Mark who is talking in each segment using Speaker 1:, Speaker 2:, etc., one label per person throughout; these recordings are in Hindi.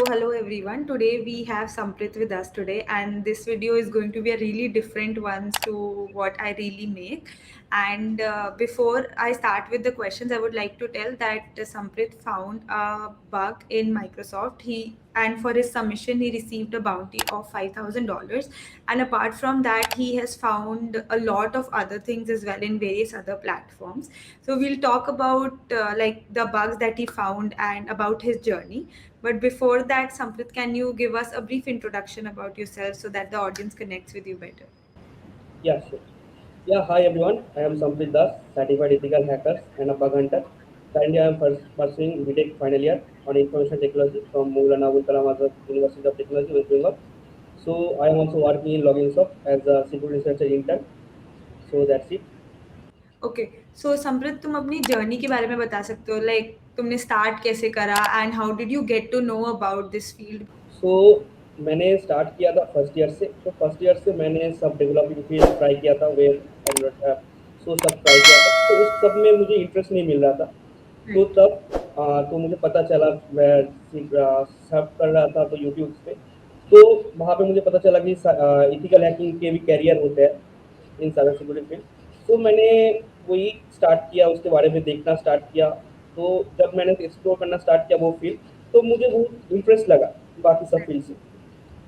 Speaker 1: hello everyone. Today we have Samprit with us today, and this video is going to be a really different one to what I really make. And before I start with the questions, I would like to tell that Samprit found a bug in Microsoft. And for his submission, he received a bounty of $5,000. And apart from that, he has found a lot of other things as well in various other platforms. So we'll talk about like the bugs that he found and about his journey. But before that, Samprit, can you give us a brief introduction about yourself so that the audience connects with you better?
Speaker 2: Yeah, sure. Yeah, hi everyone. I am Samprit Das, certified ethical hacker and a bug hunter. Currently, I am pursuing BTech final year on information technology from Maulana Abul Kalam Azad University of Technology, West Bengal. So, I am also working in Loginsoft as a security researcher intern. So, that's it.
Speaker 1: Okay so Samrit तुम अपनी जर्नी के बारे में बता सकते हो लाइक तुमने स्टार्ट कैसे करा and how did you get to know about this field.
Speaker 2: So मैंने स्टार्ट किया था फर्स्ट ईयर से। तो फर्स्ट ईयर से मैंने सब डेवलपिंग फील्ड ट्राई किया था, वेब एंड्रॉइड ऐप, सो सब ट्राई किया था। तो उस सब में मुझे इंटरेस्ट नहीं मिल रहा था। तो
Speaker 1: राइट.
Speaker 2: तब तो मुझे पता चला, मैं सर्च कर रहा था तो यूट्यूब पे। तो वहाँ पे मुझे पता चला कि इथिकल हैकिंग के भी कैरियर होते हैं इन साइबर सिक्योरिटी फील्ड। तो मैंने वही स्टार्ट किया, उसके बारे में देखना स्टार्ट किया। तो जब मैंने एक्सप्लोर करना स्टार्ट किया वो फील्ड, तो मुझे बहुत इंटरेस्ट लगा बाकी सब फील्ड से।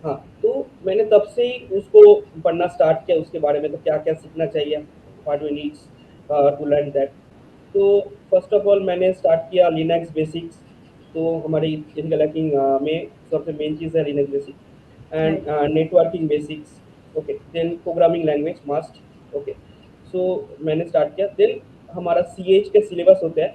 Speaker 2: हाँ, तो मैंने तब से ही उसको पढ़ना स्टार्ट किया, उसके बारे में तो क्या-क्या सीखना चाहिए, what we needs to learn that. तो फर्स्ट ऑफ ऑल मैंने स्टार्ट किया लिनक्स बेसिक्स। तो हमारी एथिकल हैकिंग में सबसे मेन चीज़ है Linux basic
Speaker 1: right.
Speaker 2: And networking basics. Okay, then programming language must. Okay, so मैंने स्टार्ट किया। देन हमारा सीएच के सिलेबस होते हैं,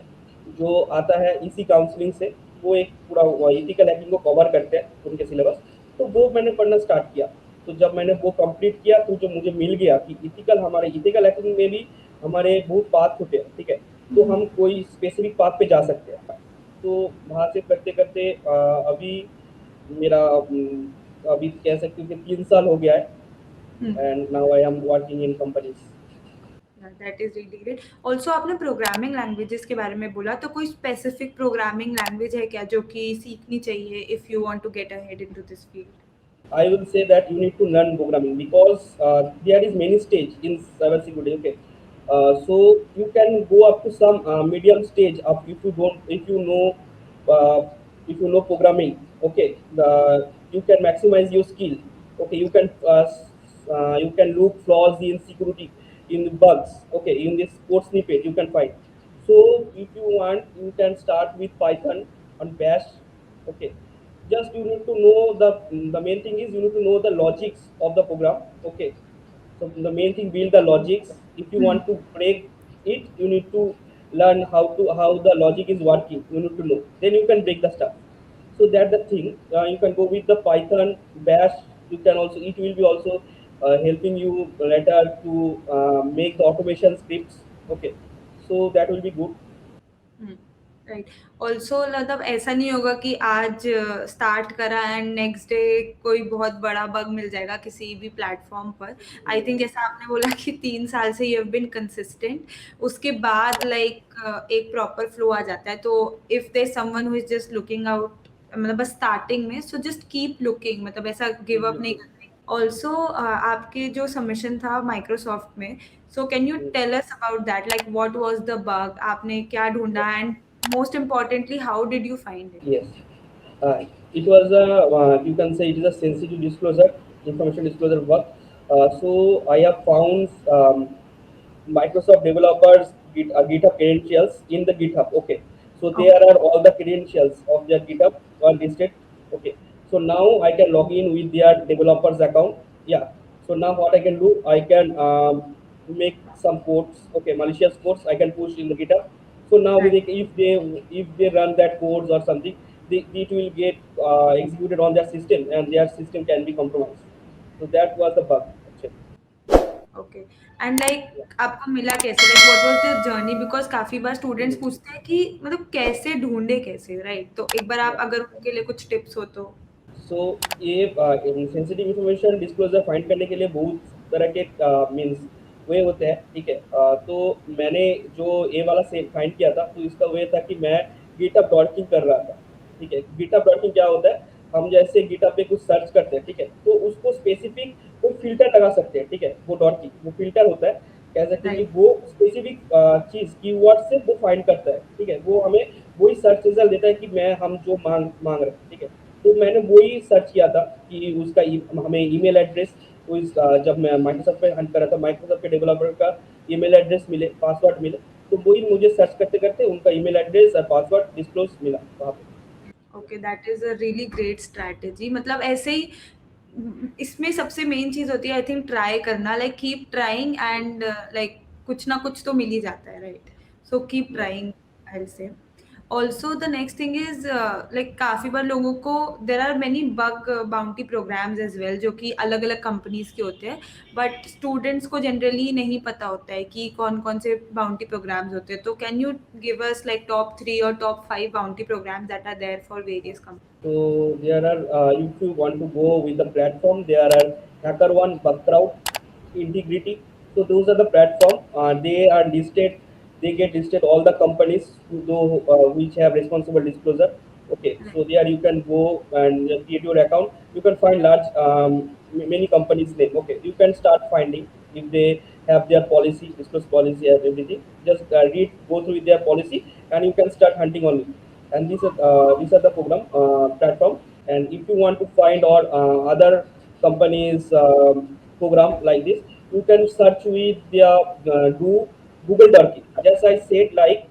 Speaker 2: जो आता है इसी काउंसलिंग से। वो एक पूरा एथिकल हैकिंग को कवर करते हैं उनके सिलेबस। तो वो मैंने पढ़ना स्टार्ट किया। तो जब मैंने वो कंप्लीट किया तो जो मुझे मिल गया कि हमारे इथिकल हैकिंग में भी हमारे बहुत पाथ होते हैं, ठीक है। तो हम कोई स्पेसिफिक पाथ पे जा सकते हैं। तो वहाँ से करते-करते अभी मेरा अभी कह सकते हो कि 3 साल हो गया है and now I am working in companies.
Speaker 1: That is really great. Also आपने प्रोग्रामिंग लैंग्वेजेस के बारे में बोला, तो कोई स्पेसिफिक प्रोग्रामिंग लैंग्वेज है क्या जो कि सीखनी चाहिए if you want to get ahead into this field?
Speaker 2: I will say that you need to learn programming because there is many stage in cybersecurity. Okay, so you can go up to some medium stage of uh, if you know programming. Okay, you can maximize your skill. Okay, you can look flaws in security, in bugs. Okay, in this code snippet you can find. So if you want, you can start with Python and Bash. Okay, just you need to know the main thing is you need to know the logics of the program. Okay, so the main thing, build the logics. If you want to break it, you need to learn how the logic is working. You need to know, then you can break the stuff. So that's the thing. You can go with the Python, Bash. You can also, it will be also helping you later to make the automation scripts. Okay, so that will be good.
Speaker 1: Right. Also मतलब ऐसा नहीं होगा कि आज स्टार्ट करा एंड नेक्स्ट डे कोई बहुत बड़ा बग मिल जाएगा किसी भी प्लेटफॉर्म पर. आई थिंक जैसा आपने बोला कि 3 साल से यू हैव बीन कंसिस्टेंट, उसके बाद लाइक एक प्रॉपर फ्लो आ जाता है. तो if there someone who is just looking out, मतलब बस स्टार्टिंग में, सो जस्ट कीप लुकिंग, मतलब ऐसा गिव अप नहीं करना. ऑल्सो आपके जो सबमिशन था माइक्रोसॉफ्ट में, so can you tell us about that, like what was the bug, आपने क्या ढूंढा, and most importantly, how did you find it?
Speaker 2: Yes. It was you can say it is a sensitive disclosure, information disclosure work. So I have found Microsoft developers GitHub credentials in the GitHub. Okay, so there
Speaker 1: Okay.
Speaker 2: are all the credentials of their GitHub are listed. Okay, so now I can log in with their developers account. Yeah. So now what I can do, I can make some codes. Okay, malicious codes I can push in the GitHub. So now
Speaker 1: Right.
Speaker 2: if they run that codes or something, it will get executed on their system and their system can be compromised. So that was the bug actually.
Speaker 1: Okay. And like आपको मिला कैसे, like what was the journey, because काफी बार स्टूडेंट्स
Speaker 2: Hmm.
Speaker 1: पूछते हैं कि मतलब कैसे ढूंढे कैसे, राइट? तो एक बार आप
Speaker 2: Yeah.
Speaker 1: अगर उनके लिए कुछ टिप्स हो तो.
Speaker 2: सो ये सेंसिटिव इंफॉर्मेशन डिस्क्लोजर फाइंड करने के लिए बहुत तरह के मीन्स वे होते हैं, ठीक है। तो मैंने जो ए वाला से फाइंड किया था, तो इसका वे था कि मैं गिटअप डॉटिंग कर रहा था, ठीक है। गिटअप डॉटिंग क्या होता है, हम जैसे गिटहब पे कुछ सर्च करते हैं, ठीक है, तो उसको स्पेसिफिक कोई फ़िल्टर लगा सकते हैं, ठीक है, वो डॉट की वो फ़िल्टर होता है, कह सकते हैं कि
Speaker 1: राइट।
Speaker 2: वो स्पेसिफिक चीज़ कीवर्ड से वो फाइंड करता है, ठीक है, वो हमें वही सर्च रिजल्ट देता है कि मैं हम जो मांग रहे हैं, ठीक है। तो मैंने वही सर्च किया था कि उसका हमें ईमेल एड्रेस, जब मैं माइक्रोसॉफ्ट पे हंट कर रहा था, माइक्रोसॉफ्ट के डेवलपर का ईमेल एड्रेस मिले, पासवर्ड मिले, तो वही मुझे सर्च करते करते उनका ईमेल एड्रेस और पासवर्ड डिस्क्लोज मिला वहाँ पे।
Speaker 1: Okay, that is a really great strategy. मतलब ऐसे ही इसमें सबसे मेन चीज होती है आई थिंक ट्राई करना, like keep trying and like कुछ ना कुछ तो मिल ही जाता है, right? So keep trying, I say. Also the next thing is like काफी बार लोगों को there are many bug bounty programs as well जो कि अलग अलग कंपनीज के होते हैं, बट स्टूडेंट्स को जनरली नहीं पता होता है कि कौन कौन से बाउंटी प्रोग्राम्स होते हैं। तो can you give us like top 3 और top 5 bounty programs that are there for various companies?
Speaker 2: So there are, if you want to go with the platform, there are HackerOne, Bugcrowd, Integrity. So those are the platform. They are listed. They get listed all the companies who do, which have responsible disclosure. Okay, so there you can go and create your account. You can find large many companies name. Okay, you can start finding if they have their policy, disclose policy, and everything. Just go through their policy, and you can start hunting on it. And these are the platform. And if you want to find or other companies program like this, you can search with their do Google Dorky. Just I said, like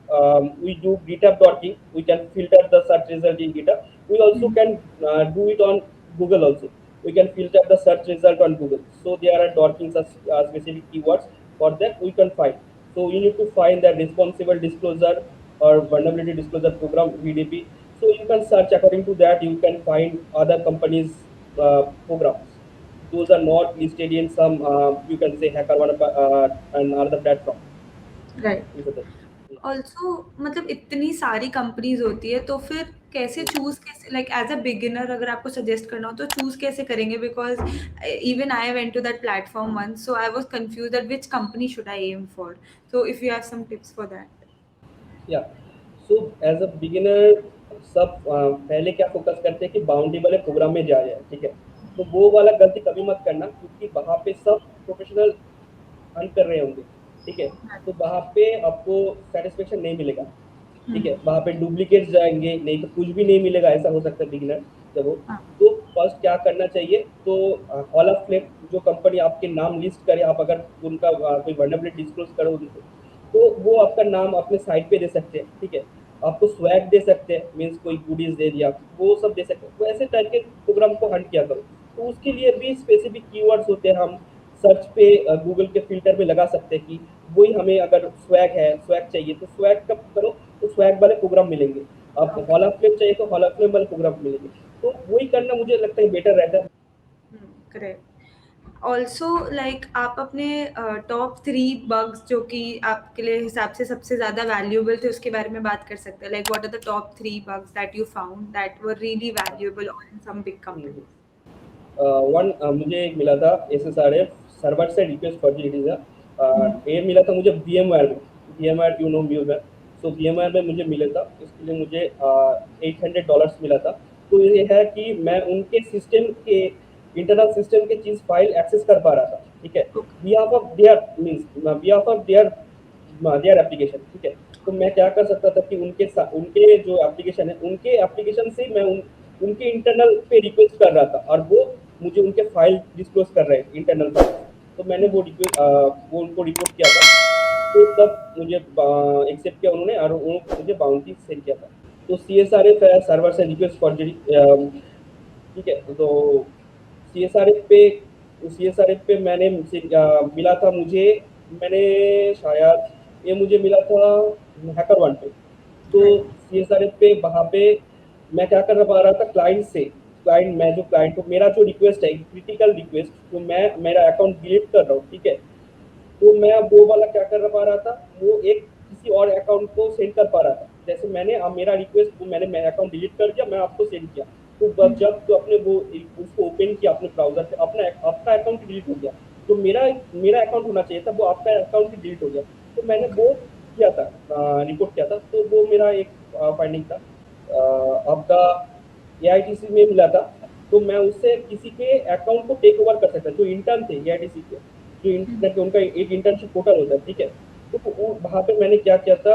Speaker 2: we do GitHub Dorky, we can filter the search result in GitHub. We also can do it on Google also. We can filter the search result on Google. So there are dorkings as specific keywords for that we can find. So you need to find the responsible disclosure or vulnerability disclosure program, VDP. So you can search according to that. You can find other companies' programs. Those are not listed in some, you can say, HackerOne and other platform.
Speaker 1: Right.
Speaker 2: These are the,
Speaker 1: also मतलब इतनी सारी कंपनीज होती है तो फिर कैसे चूज, कैसे लाइक एज अ बिगिनर अगर आपको सजेस्ट करना हो तो चूज कैसे करेंगे? Because even I went to that platform once, so I was confuse that which company should I aim for. So if you have some tips for that.
Speaker 2: yeah. So as a beginner, सब पहले क्या फोकस करते हैं कि बाउंड्री वाले प्रोग्राम में जाए, ठीक है। तो वो वाला गलती कभी मत करना, क्योंकि वहाँ पे सब प्रोफेशनल अर्न कर रहे होंगे, ठीक है। तो वहाँ पे आपको सेटिस्फेक्शन नहीं मिलेगा, ठीक है। वहाँ पे डुप्लीकेट जाएंगे, नहीं तो कुछ भी नहीं मिलेगा, ऐसा हो सकता है बिगिनर जब हो।
Speaker 1: हाँ।
Speaker 2: तो फर्स्ट क्या करना चाहिए, तो हॉल ऑफ फ्लेम जो कंपनी आपके नाम लिस्ट करे, आप अगर उनका कोई वर्नेबिलिटी डिस्क्लोज करो उनको, तो वो आपका नाम अपने साइट पे दे सकते हैं, ठीक है। आपको स्वैग दे सकते हैं, मीन्स कोई गुडीज दे दिया, वो सब दे सकते हैं। तो ऐसे टाइप के प्रोग्राम को हंट किया करो। तो उसके लिए भी स्पेसिफिक कीवर्ड्स होते हैं, हम सर्च पे गूगल के फिल्टर में लगा सकते हैं कि वही हमें अगर स्वैग है, स्वैग चाहिए तो स्वैग कब करो, तो स्वैग वाले प्रोग्राम मिलेंगे। आप
Speaker 1: ओके।
Speaker 2: हॉल ऑफ फ्लेम चाहिए तो हॉल ऑफ फ्लेम वाले प्रोग्राम मिलेंगे। तो वही करना मुझे लगता है बेटर रहता है।
Speaker 1: करेक्ट। ऑल्सो लाइक आप अपने टॉप 3 बग्स जो कि आपके लिए हिसाब से सबसे ज़्यादा वैल्यूएबल थे उसके बारे में बात कर सकते हैं। Like what are the top 3 bugs that you found that were really valuable on some big company?
Speaker 2: One मुझे एक मिला था SSRF, सर्वर से रिक्वेस्ट फॉर्मेलिटीज है।
Speaker 1: हम्म।
Speaker 2: ये मिला था मुझे VMware में। VMware, you know VMware। So VMware में मुझे मिला था, इसके लिए मुझे $800 मिला था। तो ये है कि मैं उनके सिस्टम के इंटरनल सिस्टम के चीज़ फाइल एक्सेस कर पा रहा था, ठीक है। Behalf of their means behalf of their application, ठीक है। तो मैं क्या कर सकता था कि उनके जो एप्लीकेशन है, उनके एप्लीकेशन से मैं उनके इंटरनल पे रिक्वेस्ट कर रहा था, और वो मुझे उनके फाइल डिस्क्लोज कर रहे हैं, इंटरनल फाइल। तो मैंने वो उनको रिपोर्ट किया था। तो तब मुझे एक्सेप्ट किया उन्होंने, और उन्होंने मुझे बाउंड्री सेंड किया था। तो CSRF है, सर्वर से रिक्वेस्ट फॉर्जरी, ठीक है। तो CSRF पे CSRF पे मिला था मुझे, मैंने शायद ये मुझे मिला था हैकर वन पे। तो
Speaker 1: राइट।
Speaker 2: CSRF पे वहाँ पे मैं क्या कर पा रहा था, क्लाइंट से, क्लाइंट मैं जो क्लाइंट को मेरा जो रिक्वेस्ट है क्रिटिकल रिक्वेस्ट, तो मैं मेरा अकाउंट डिलीट कर रहा हूँ, ठीक है। तो मैं वो वाला क्या कर पा रहा था, वो एक किसी और अकाउंट को सेंड कर पा रहा था। जैसे मैंने अब मेरा रिक्वेस्ट वो मैंने मेरा अकाउंट डिलीट कर दिया, मैं आपको सेंड किया। तो जब तो अपने वो उसको ओपन किया अपने ब्राउजर पे, अपना आपका अकाउंट डिलीट हो गया। तो मेरा मेरा अकाउंट होना चाहिए था, वो आपका अकाउंट ही डिलीट हो गया। तो मैंने वो किया था, रिपोर्ट किया था। तो वो मेरा एक फाइंडिंग था। आपका एआईटीसी में मिला था, तो मैं उससे किसी के अकाउंट को टेक ओवर कर सकता, जो इंटर्न थे एआईटीसी के, जो इंटर्न के उनका एक इंटर्नशिप पोर्टल होता है, ठीक है। तो वहाँ पे मैंने क्या किया था,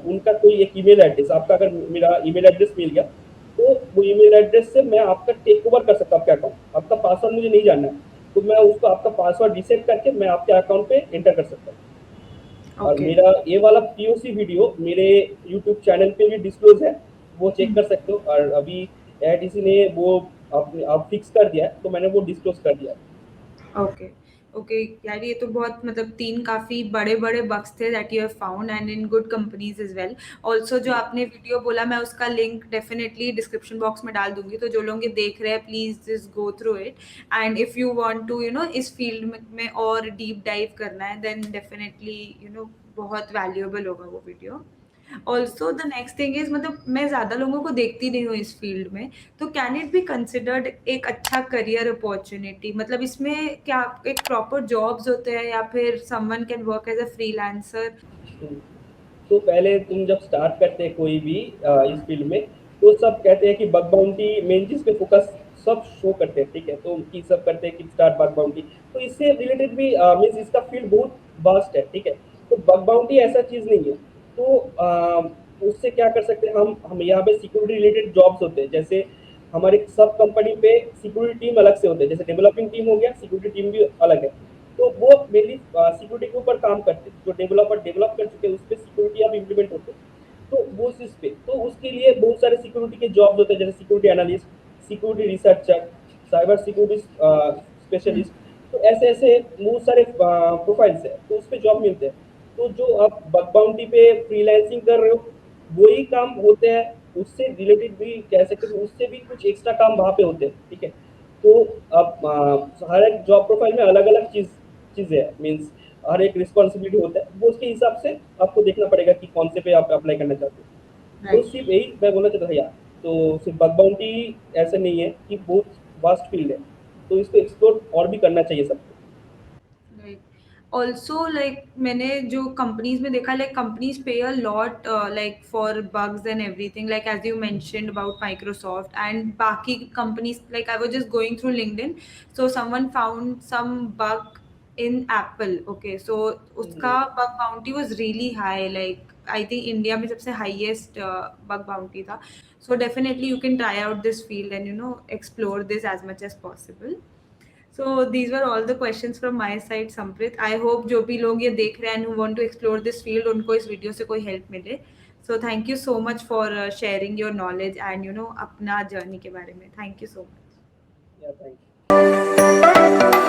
Speaker 2: उनका कोई एक ईमेल एड्रेस, आपका अगर मेरा ईमेल एड्रेस मिल गया, तो वो ईमेल एड्रेस से मैं आपका टेक ओवर कर सकता हूँ आपका अकाउंट। आपका पासवर्ड मुझे नहीं जानना है, तो मैं उसको आपका पासवर्ड रीसेट करके मैं आपके अकाउंट पे एंटर कर सकता हूँ। और
Speaker 1: ओके।
Speaker 2: मेरा ये वाला पीओसी वीडियो मेरे यूट्यूब चैनल पे भी डिस्क्लोज है, वो चेक कर सकते हो। और अभी एआईटीसी ने वो आप फिक्स कर दिया है, तो मैंने वो डिस्क्लोज कर दिया है।
Speaker 1: ओके। ओके। यार ये तो बहुत मतलब 3 काफ़ी बड़े-बड़े बग्स थे that you have found and in good companies as well. Also जो आपने वीडियो बोला मैं उसका लिंक डेफ़िनेटली डिस्क्रिप्शन बॉक्स में डाल दूँगी, तो जो लोग ये देख रहे हैं please just go through it and if you want to इस फील्ड में और डीप डाइव करना है देन डेफ़िनेटली बहुत वैल्यूएबल होगा वो video. Also the next thing is मतलब मैं ज़्यादा लोगों को देखती नहीं हूँ इस फील्ड में, तो कैन इट बी कंसिडर्ड एक अच्छा करियर अपॉर्च्युनिटी? मतलब इसमें क्या एक प्रॉपर जॉब्स होते हैं या फिर someone can work as a freelancer?
Speaker 2: तो पहले तुम जब स्टार्ट करते हैं कोई भी इस फील्ड में, तो सब कहते हैं कि बग बाउंटी मेन चीज पे फोकस सब शो करते हैं, ठीक है। तो कि सब करते हैं कि स्टार्ट बग बाउंटी, तो इससे रिलेटेड भी मीन्स इसका फील्ड बहुत वास्ट है, ठीक है। तो बग बाउंटी ऐसा चीज नहीं है। तो उससे क्या कर सकते हैं, हम यहाँ पे सिक्योरिटी रिलेटेड जॉब्स होते हैं, जैसे हमारे सब कंपनी पे सिक्योरिटी टीम अलग से होते हैं, जैसे डेवलपिंग टीम हो गया, सिक्योरिटी टीम भी अलग है। तो वो मेनली सिक्योरिटी के ऊपर काम करते हैं, जो डेवलपर डेवलप कर चुके हैं उस पर सिक्योरिटी आप इम्प्लीमेंट होते हैं। तो वो चीज पे तो उसके लिए बहुत सारे सिक्योरिटी के जॉब्स होते हैं, जैसे security analyst, security researcher, cyber security
Speaker 1: हुँ।
Speaker 2: स्पेशलिस्ट। तो ऐसे ऐसे बहुत सारे प्रोफाइल्स है, तो उस पर जॉब मिलते हैं। तो जो आप बग बाउंटी पे फ्रीलांसिंग कर रहे हो, वही काम होते हैं, उससे रिलेटेड भी कह सकते हो, उससे भी कुछ एक्स्ट्रा काम वहाँ पे होते हैं, ठीक है। तो अब हर एक जॉब प्रोफाइल में अलग अलग चीज़ है, मीन्स हर एक रिस्पॉन्सिबिलिटी होता है, वो उसके हिसाब से आपको देखना पड़ेगा कि कौन से पे आप अप्लाई करना चाहते हो। तो
Speaker 1: राइट।
Speaker 2: सिर्फ यही मैं बोलना चाहता था यार। तो सिर्फ बग बाउंटी ऐसे नहीं है, कि बहुत वास्ट फील्ड है, तो इसको एक्सप्लोर और भी करना चाहिए सबको।
Speaker 1: राइट। ऑल्सो लाइक मैंने जो कंपनीज में देखा like companies pay a lot like for bugs and everything like as you mentioned about Microsoft and बाकी companies like I was just going through LinkedIn so someone found some bug in Apple. Okay, so उसका bug bounty was really high, like I think India में सबसे हाईएस्ट बग बाउंटी था। So definitely you can try out this field and explore this as much as possible. So these were all the questions from my side, Samprit. I hope जो भी लोग ये देख रहे हैं and who want to explore this field उनको इस वीडियो से कोई हेल्प मिले. So thank you so much for sharing your knowledge and अपना जर्नी के बारे में. Thank you so much.
Speaker 2: या थैंक यू।